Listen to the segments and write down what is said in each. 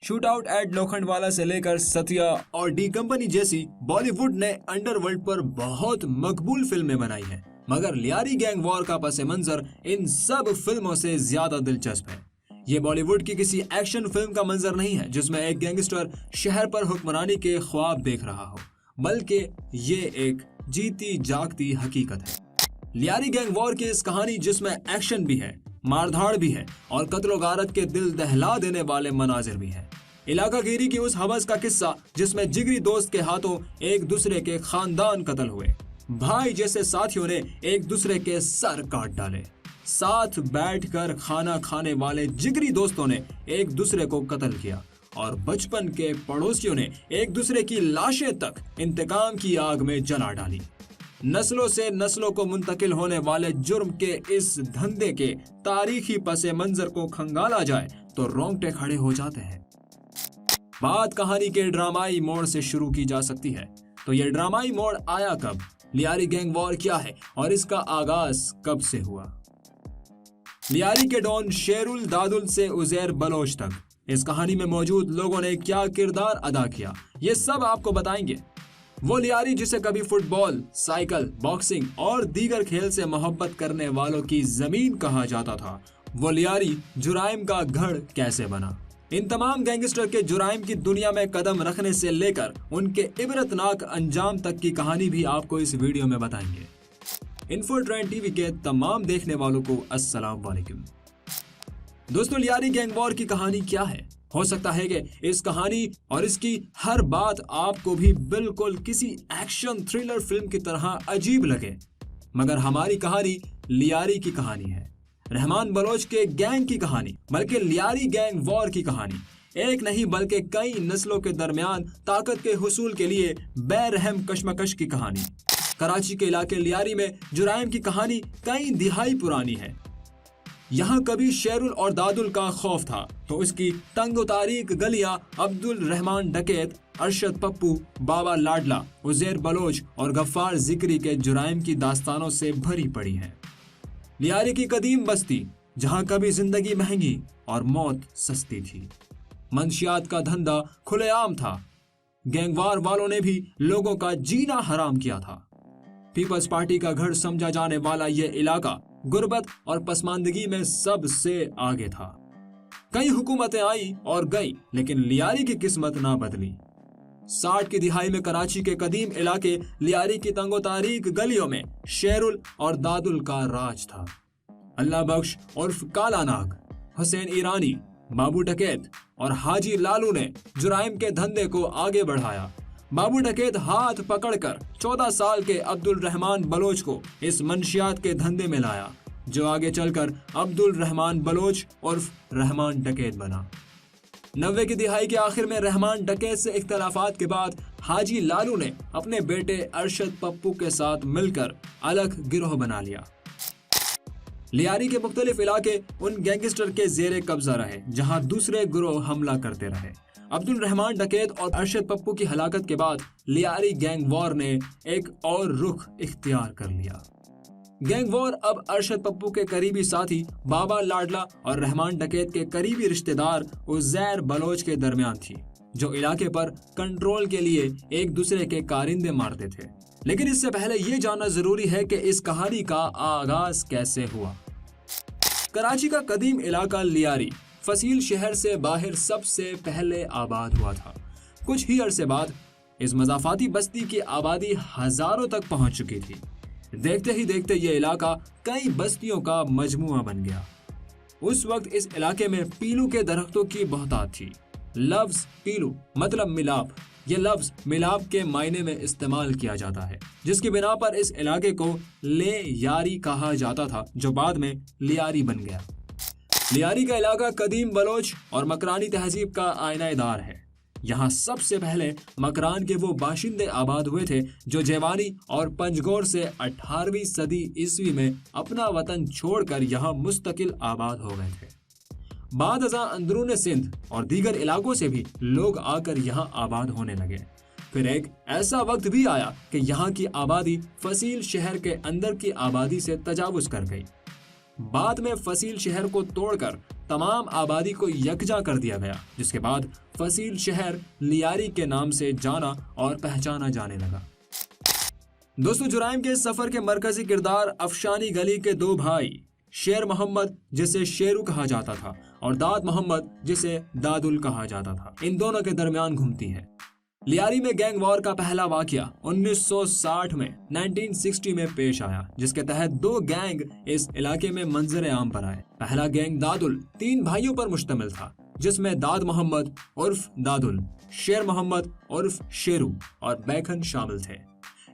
Shoot out at Lokhandwala से लेकर सत्या और डी कंपनी जैसी बॉलीवुड ने अंडरवर्ल्ड पर बहुत मकबूल फिल्में बनाई हैं, मगर लियारी गैंग वॉर का पस मंजर इन सब फिल्मों से ज्यादा दिलचस्प है। ये बॉलीवुड की किसी एक्शन फिल्म का मंजर नहीं है जिसमें एक गैंगस्टर शहर पर हुक्मरानी के ख्वाब देख रहा हो, बल्कि ये एक जीती जागती हकीकत है। लियारी गैंग वॉर की इस कहानी जिसमें एक्शन भी है, मारधाड़ भी है और कत्लो गारत के दिल दहला देने वाले मनाजिर भी हैं। इलाका गिरी की उस हवस का किस्सा जिसमें जिगरी दोस्त के हाथों एक दूसरे के खानदान कत्ल हुए, भाई जैसे साथियों ने एक दूसरे के सर काट डाले, साथ बैठकर खाना खाने वाले जिगरी दोस्तों ने एक दूसरे को कत्ल किया और बचपन के पड़ोसियों ने एक दूसरे की लाशें तक इंतकाम की आग में जला डाली। नस्लों से नस्लों को मुंतकिल होने वाले जुर्म के इस धंधे के तारीखी पसे मंजर को खंगाला जाए तो रोंगटे खड़े हो जाते हैं। बात कहानी के ड्रामाई मोड़ से शुरू की जा सकती है, तो ये ड्रामाई मोड़ आया कब, लियारी गैंग वॉर क्या है और इसका आगाज कब से हुआ। लियारी के डॉन शेरुल दादुल से उजैर बलोच तक इस कहानी में मौजूद लोगों ने क्या किरदार अदा किया, ये सब आपको बताएंगे। वो लियारी जिसे कभी फुटबॉल, साइकिल, बॉक्सिंग और दीगर खेल से मोहब्बत करने वालों की जमीन कहा जाता था, वो लियारी जुराइम का गढ़ कैसे बना। इन तमाम गैंगस्टर के जुराइम की दुनिया में कदम रखने से लेकर उनके इबरतनाक अंजाम तक की कहानी भी आपको इस वीडियो में बताएंगे। इन्फो ट्रेंड टीवी के तमाम देखने वालों को अस्सलाम वालेकुम। दोस्तों, लियारी गैंग वॉर की कहानी क्या है? हो सकता है कि इस कहानी और इसकी हर बात आपको भी बिल्कुल किसी एक्शन थ्रिलर फिल्म की तरह अजीब लगे, मगर हमारी कहानी लियारी की कहानी है, रहमान बलोच के गैंग की कहानी, बल्कि लियारी गैंग वॉर की कहानी। एक नहीं बल्कि कई नस्लों के दरमियान ताकत के हुसूल के लिए बेरहम कशमकश की कहानी। कराची के इलाके लियारी में जुराइम की कहानी कई दिहाई पुरानी है। यहाँ कभी शेरुल और दादुल का खौफ था तो इसकी तंगो तारीक गलियां अब्दुल रहमान डकैत, अरशद पप्पू, बाबा लाडला, उजैर बलोच और गफ्फार जिक्री के जुराइम की दास्तानों से भरी पड़ी है। लियारी की कदीम बस्ती जहाँ कभी जिंदगी महंगी और मौत सस्ती थी, मंशियात का धंधा खुलेआम था, गैंगवार वालों ने भी लोगों का जीना हराम किया था। पीपल्स पार्टी का घर समझा जाने वाला ये इलाका गुर्बत और पसमानदगी में सबसे आगे था। कई हुकूमतें आई और गई, लेकिन लियारी की किस्मत ना बदली। 60 की दिहाई में कराची के कदीम इलाके लियारी की तंगो तारीक गलियों में शेरुल और दादुल का राज था। अल्लाह बख्श उर्फ काला नाग, हुसैन ईरानी, बाबू डकैत और हाजी लालू ने जुराइम के धंधे को आगे बढ़ाया। बाबू डकैत हाथ पकड़कर 14 साल के अब्दुल रहमान बलोच को इस मंशियात के धंधे में लाया, जो आगे चलकर अब्दुल रहमान बलोच उर्फ रहमान डकैत बना। 90 की दिहाई के आखिर में रहमान डकैत से इख्तलाफात के बाद हाजी लालू ने अपने बेटे अरशद पप्पू के साथ मिलकर अलग गिरोह बना लिया। लियारी के मुख्तलिफ इलाके उन गैंगस्टर के जेरे कब्जा रहे जहां दूसरे गिरोह हमला करते रहे। अब्दुल रहमान डकैत और अरशद पप्पू की हलाकत के बाद लियारी गैंग वॉर ने एक और रुख इख्तियार कर लिया। गैंग वॉर अब अरशद पप्पू के करीबी साथी बाबा लाडला और रहमान डकैत के करीबी रिश्तेदार उजैर बलोच के दरमियान थी, जो इलाके पर कंट्रोल के लिए एक दूसरे के कारिंदे मारते थे। लेकिन इससे पहले ये जानना जरूरी है कि इस कहानी का आगाज कैसे हुआ। कराची का कदीम इलाका लियारी फसील शहर से बाहर सबसे पहले आबाद हुआ था। कुछ ही अरसे बाद इस मजाफाती बस्ती की आबादी हजारों तक पहुंच चुकी थी। देखते ही देखते ये इलाका कई बस्तियों का मजमुआ बन गया। उस वक्त इस इलाके में पीलू के दरख्तों की बहुतात थी। लफ्ज पीलू मतलब मिलाप, ये लफ्ज मिलाप के मायने में इस्तेमाल किया जाता है, जिसकी बिना पर इस इलाके को ले यारी कहा जाता था, जो बाद में लियारी बन गया। लियारी का इलाका कदीम बलोच और मकरानी तहजीब का आईनादार है। यहाँ सबसे पहले मकरान के वो बाशिंदे आबाद हुए थे जो जेवानी और पंजगोर से 18वीं सदी ईस्वी में अपना वतन छोड़कर यहाँ मुस्तकिल आबाद हो गए थे। बाद अज़ां अंदरून सिंध और दीगर इलाकों से भी लोग आकर यहाँ आबाद होने लगे। फिर एक ऐसा वक्त भी आया कि यहाँ की आबादी फसील शहर के अंदर की आबादी से तजावुज कर गई। बाद में फसील शहर को तोड़कर तमाम आबादी को यकजा कर दिया गया, जिसके बाद फसील शहर लियारी के नाम से जाना और पहचाना जाने लगा। दोस्तों, जुराइम के सफर के मरकजी किरदार अफशानी गली के दो भाई शेर मोहम्मद, जिसे शेरू कहा जाता था, और दाद मोहम्मद, जिसे दादुल कहा जाता था, इन दोनों के दरमियान घूमती है। लियारी में गैंग वॉर का पहला वाकया 1960 में 1960 में पेश आया, जिसके तहत दो गैंग इस इलाके में मंजर आम पर आए। पहला गैंग दादुल 3 भाइयों पर मुश्तमिल था, जिसमें दाद मोहम्मद उर्फ दादुल, शेर मोहम्मद उर्फ शेरू और बैखन शामिल थे।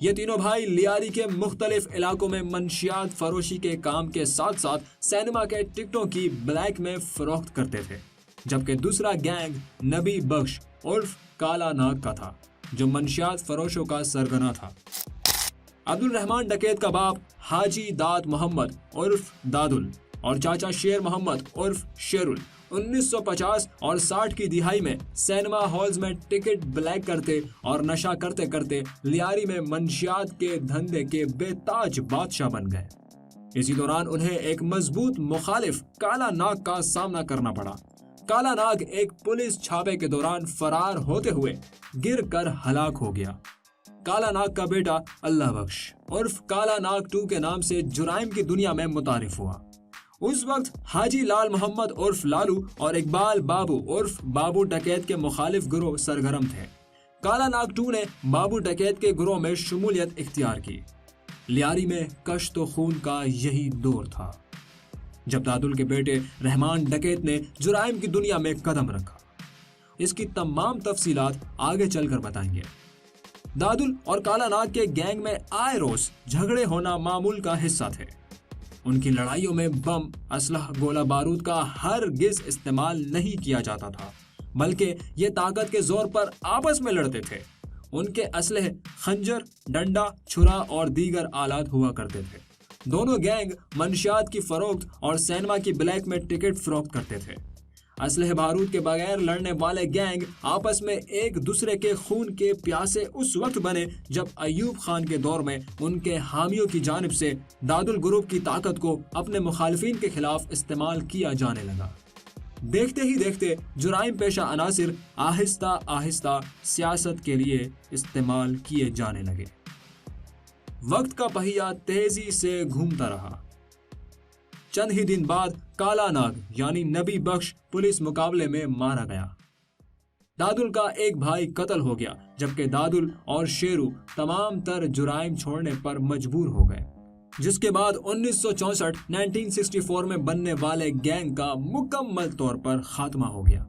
ये तीनों भाई लियारी के मुख्तलिफ इलाकों में मंशियात फरोशी के काम के साथ साथ सिनेमा के टिकटों की ब्लैक में फरोख्त करते थे, जबकि दूसरा गैंग नबी बख्श उर्फ काला नाग का था, जो मंशियात फरोशों का सरगना था। अब्दुल रहमान डकैत का बाप हाजी दाद मोहम्मद उर्फ दादुल और चाचा शेर मोहम्मद उर्फ शेरुल 1950 और 60 की दिहाई में सिनेमा हॉल्स में टिकट ब्लैक करते और नशा करते करते लियारी में मंशियात के धंधे के बेताज बादशाह बन गए। इसी दौरान उन्हें एक मजबूत मुखालिफ काला नाग का सामना करना पड़ा। काला नाग एक पुलिस छापे के दौरान फरार होते हुए गिर कर हलाक हो गया। काला नाग का बेटा अल्लाह बख्श उर्फ काला नाग 2 के नाम से जुराइम की दुनिया में मुतारिफ हुआ। उस वक्त हाजी लाल मोहम्मद उर्फ लालू और इकबाल बाबू उर्फ बाबू डकैत के मुखालिफ गिरोह सरगर्म थे। काला नाग 2 ने बाबू डकैत के गिरोह में शमूलियत इख्तियार की। लियारी में कश्त व खून का यही दौर था जब दादुल के बेटे रहमान डकैत ने जुराइम की दुनिया में कदम रखा। इसकी तमाम तफसीलात आगे चलकर बताएंगे। दादुल और काला नाग के गैंग में आए रोज झगड़े होना मामूल का हिस्सा थे। उनकी लड़ाइयों में बम, असलह, गोला बारूद का हरगिज इस्तेमाल नहीं किया जाता था, बल्कि ये ताकत के जोर पर आपस में लड़ते थे। उनके असलहे खंजर, डंडा, छुरा और दीगर आलात हुआ करते थे। दोनों गैंग मंशियात की फरोख्त और सिनेमा की ब्लैक में टिकट फरोख्त करते थे। असलहे बारूद के बगैर लड़ने वाले गैंग आपस में एक दूसरे के खून के प्यासे उस वक्त बने जब अयूब खान के दौर में उनके हामियों की जानिब से दादुल ग्रुप की ताकत को अपने मुखालिफिन के खिलाफ इस्तेमाल किया जाने लगा। देखते ही देखते जुराइम पेशा अनासिर आहिस्ता आहिस्ता सियासत के लिए इस्तेमाल किए जाने लगे। वक्त का पहिया तेजी से घूमता रहा। चंद ही दिन बाद काला नाग यानी नबी बख्श पुलिस मुकाबले में मारा गया। दादुल का एक भाई कत्ल हो गया, जबकि दादुल और शेरू तमाम तर जुराइम छोड़ने पर मजबूर हो गए, जिसके बाद 1964 में बनने वाले गैंग का मुकम्मल तौर पर खात्मा हो गया।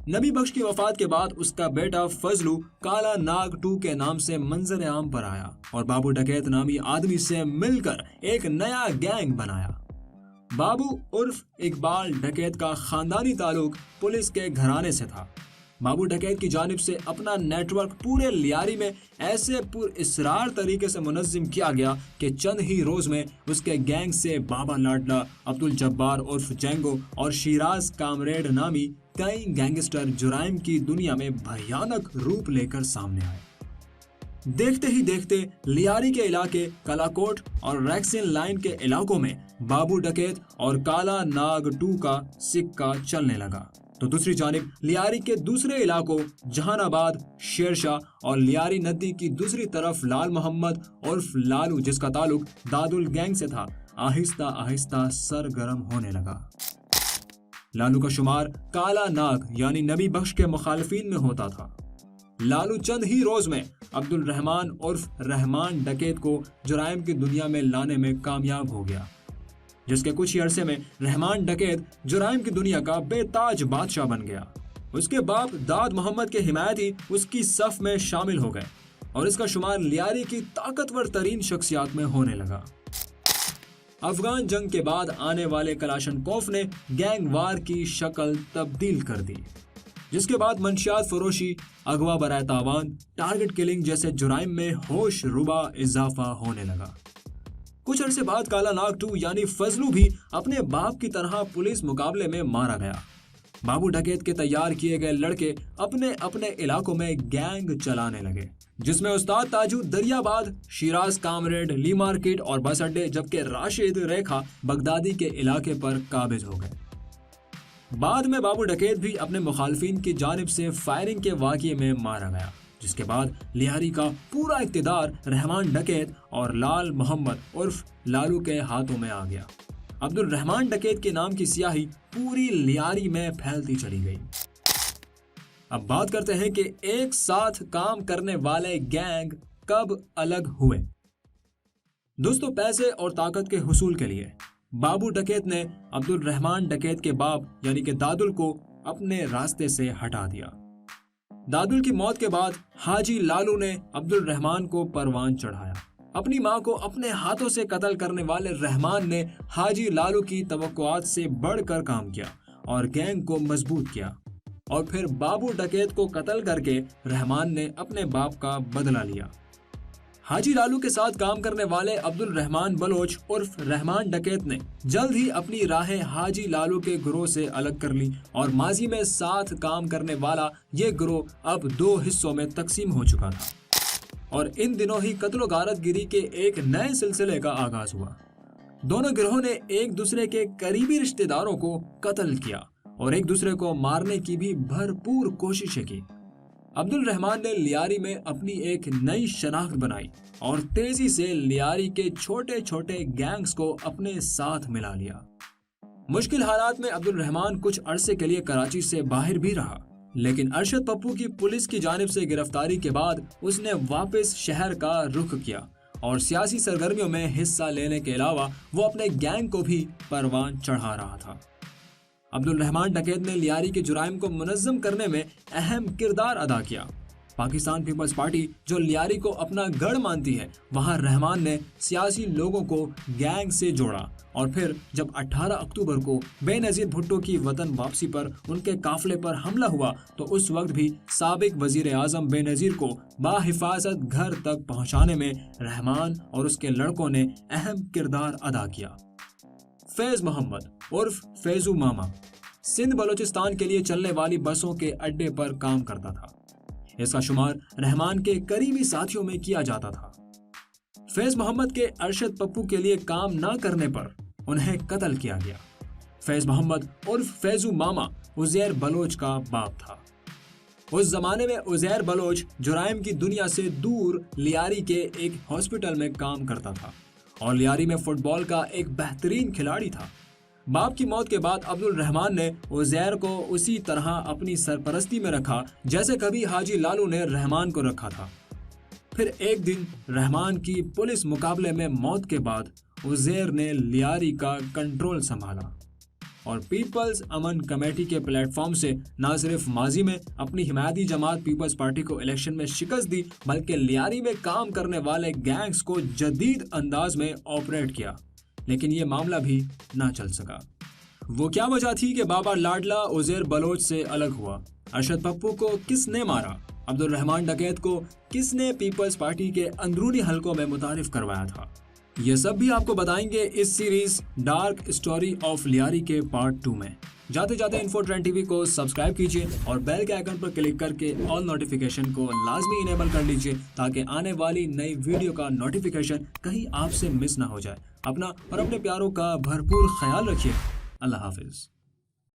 नबी बख्श की वफात के बाद उसका बेटा फजलू काला नाग 2 के नाम से मंजर आम पर आया और बाबू डकैत नामी आदमी से मिलकर एक नया गैंग बनाया। बाबू उर्फ इकबाल डकैत का खानदानी ताल्लुक पुलिस के घराने से था। बाबू डकैत की जानिब से अपना नेटवर्क पूरे लियारी में ऐसे पुरइसरार तरीके से मुनज़्ज़म किया गया कि चंद ही रोज में उसके गैंग से बाबा लाडला, अब्दुल जब्बार उर्फ जैंगो और शिराज कामरेड नामी कई गैंगस्टर जुराइम की दुनिया में भयानक रूप लेकर सामने आए। देखते ही देखते लियारी के इलाके कलाकोट और रैक्सिन लाइन के इलाकों में बाबू डकैत और काला नाग 2 का सिक्का चलने लगा, तो दूसरी जानिब लियारी के दूसरे इलाकों जहानाबाद, शेरशाह और लियारी नदी की दूसरी तरफ लाल मोहम्मद उर्फ लालू, जिसका ताल्लुक दादुल गैंग से था, आहिस्ता आहिस्ता सरगर्म होने लगा। लालू का शुमार काला नाग यानी नबी बख्श के मुखालिफिन में होता था। लालू चंद ही रोज में अब्दुल रहमान उर्फ रहमान डकैत को जुराइम की दुनिया में लाने में कामयाब हो गया, जिसके कुछ ही अरसे में रहमान डकैत जुराइम की दुनिया का बेताज बादशाह बन गया। उसके बाप दाद मोहम्मद के हिमायती उसकी सफ में शामिल हो गए और इसका शुमार लियारी की ताकतवर तरीन शख्सियात में होने लगा। अफगान जंग के बाद आने वाले कलाशनकोफ ने गैंग वार की शक्ल तब्दील कर दी, जिसके बाद मंशियात फरोशी, अगवा बराए तावान, टारगेट किलिंग जैसे जुराइम में होश रुबा इजाफा होने लगा। कुछ अरसे बाद काला नाग 2 यानी फजलू भी अपने बाप की तरह पुलिस मुकाबले में मारा गया। बाबू डकैत के तैयार किए गए लड़के अपने अपने इलाकों में गैंग चलाने लगे, जिसमें उस्ताद ताजू दरियाबाद, शिराज कामरेड, ली मार्केट और बस अड्डे, जबकि राशिद रेखा बगदादी के इलाके पर काबिज हो गए। بعد میں بابو ڈکیت بھی اپنے مخالفین کی جانب سے فائرنگ کے واقعے میں مارا گیا، جس کے بعد لیاری کا پورا اقتدار رحمان ڈکیت اور لال محمد عرف لالو کے ہاتھوں میں آ گیا۔ عبد الرحمان ڈکیت کے نام کی سیاہی پوری لیاری میں پھیلتی چلی گئی۔ اب بات کرتے ہیں کہ ایک ساتھ کام کرنے والے گینگ کب الگ ہوئے۔ دوستو، پیسے اور طاقت کے حصول کے لیے بابو ڈکیت نے عبد الرحمان ڈکیت کے باپ یعنی کہ دادل کو اپنے راستے سے ہٹا دیا۔ دادل کی موت کے بعد حاجی لالو نے عبد الرحمان کو پروان چڑھایا۔ اپنی ماں کو اپنے ہاتھوں سے قتل کرنے والے رحمان نے حاجی لالو کی توقعات سے بڑھ کر کام کیا اور گینگ کو مضبوط کیا، اور پھر بابو ڈکیت کو قتل کر کے رحمان نے اپنے باپ کا بدلہ لیا۔ حاجی لالو کے ساتھ کام کرنے والے عبد الرحمان بلوچ عرف رحمان ڈکیت نے جلد ہی اپنی راہیں حاجی لالو کے گروہ سے الگ کر لی، اور ماضی میں ساتھ کام کرنے والا یہ گروہ اب 2 حصوں میں تقسیم ہو چکا تھا، اور ان دنوں ہی قتل و غارت گری کے ایک نئے سلسلے کا آغاز ہوا۔ دونوں گروہوں نے ایک دوسرے کے قریبی رشتہ داروں کو قتل کیا اور ایک دوسرے کو مارنے کی بھی بھرپور کوششیں کی۔ عبد الرحمان نے لیاری میں اپنی ایک نئی شناخت بنائی اور تیزی سے لیاری کے چھوٹے چھوٹے گینگز کو اپنے ساتھ ملا لیا۔ مشکل حالات میں عبد الرحمان کچھ عرصے کے لیے کراچی سے باہر بھی رہا، لیکن ارشد پپو کی پولیس کی جانب سے گرفتاری کے بعد اس نے واپس شہر کا رخ کیا اور سیاسی سرگرمیوں میں حصہ لینے کے علاوہ وہ اپنے گینگ کو بھی پروان چڑھا رہا تھا۔ عبد الرحمان ڈکیت نے لیاری کے جرائم کو منظم کرنے میں اہم کردار ادا کیا۔ پاکستان پیپلز پارٹی جو لیاری کو اپنا گڑھ مانتی ہے، وہاں رحمان نے سیاسی لوگوں کو گینگ سے جوڑا، اور پھر جب 18 اکتوبر کو بے نظیر بھٹو کی وطن واپسی پر ان کے قافلے پر حملہ ہوا تو اس وقت بھی سابق وزیر اعظم بے نظیر کو باحفاظت گھر تک پہنچانے میں رحمان اور اس کے لڑکوں نے اہم کردار ادا کیا۔ فیض محمد عرف فیضو ماما سندھ بلوچستان کے لیے چلنے والی بسوں کے اڈے پر کام کرتا تھا۔ اس کا شمار رحمان کے قریبی ساتھیوں میں کیا جاتا تھا۔ فیض محمد کے ارشد پپو کے لیے کام نہ کرنے پر انہیں قتل کیا گیا۔ فیض محمد عرف فیضو ماما عزیر بلوچ کا باپ تھا۔ اس زمانے میں عزیر بلوچ جرائم کی دنیا سے دور لیاری کے ایک ہاسپٹل میں کام کرتا تھا اور لیاری میں فٹ بال کا ایک بہترین کھلاڑی تھا۔ باپ کی موت کے بعد عبد الرحمان نے عزیر کو اسی طرح اپنی سرپرستی میں رکھا جیسے کبھی حاجی لالو نے رحمان کو رکھا تھا۔ پھر ایک دن رحمان کی پولیس مقابلے میں موت کے بعد عزیر نے لیاری کا کنٹرول سنبھالا اور پیپلز امن کمیٹی کے پلیٹ فارم سے نہ صرف ماضی میں اپنی حمایتی جماعت پیپلز پارٹی کو الیکشن میں شکست دی، بلکہ لیاری میں کام کرنے والے گینگز کو جدید انداز میں آپریٹ کیا۔ لیکن یہ معاملہ بھی نہ چل سکا۔ وہ کیا وجہ تھی کہ بابا لاڈلا عزیر بلوچ سے الگ ہوا؟ ارشد پپو کو کس نے مارا؟ عبد الرحمان ڈکیت کو کس نے پیپلز پارٹی کے اندرونی حلقوں میں متعارف کروایا تھا؟ یہ سب بھی آپ کو بتائیں گے اس series dark story of Lyari کے پارٹ 2 میں۔ جاتے جاتے انفو ٹرینڈ ٹی وی کو سبسکرائب کیجیے اور بیل کے آئیکن پر کلک کر کے آل نوٹیفیکیشن کو لازمی انیبل کر لیجیے تاکہ آنے والی نئی ویڈیو کا نوٹیفیکیشن کہیں آپ سے مس نہ ہو جائے۔ اپنا اور اپنے پیاروں کا بھرپور خیال رکھیے۔ اللہ حافظ۔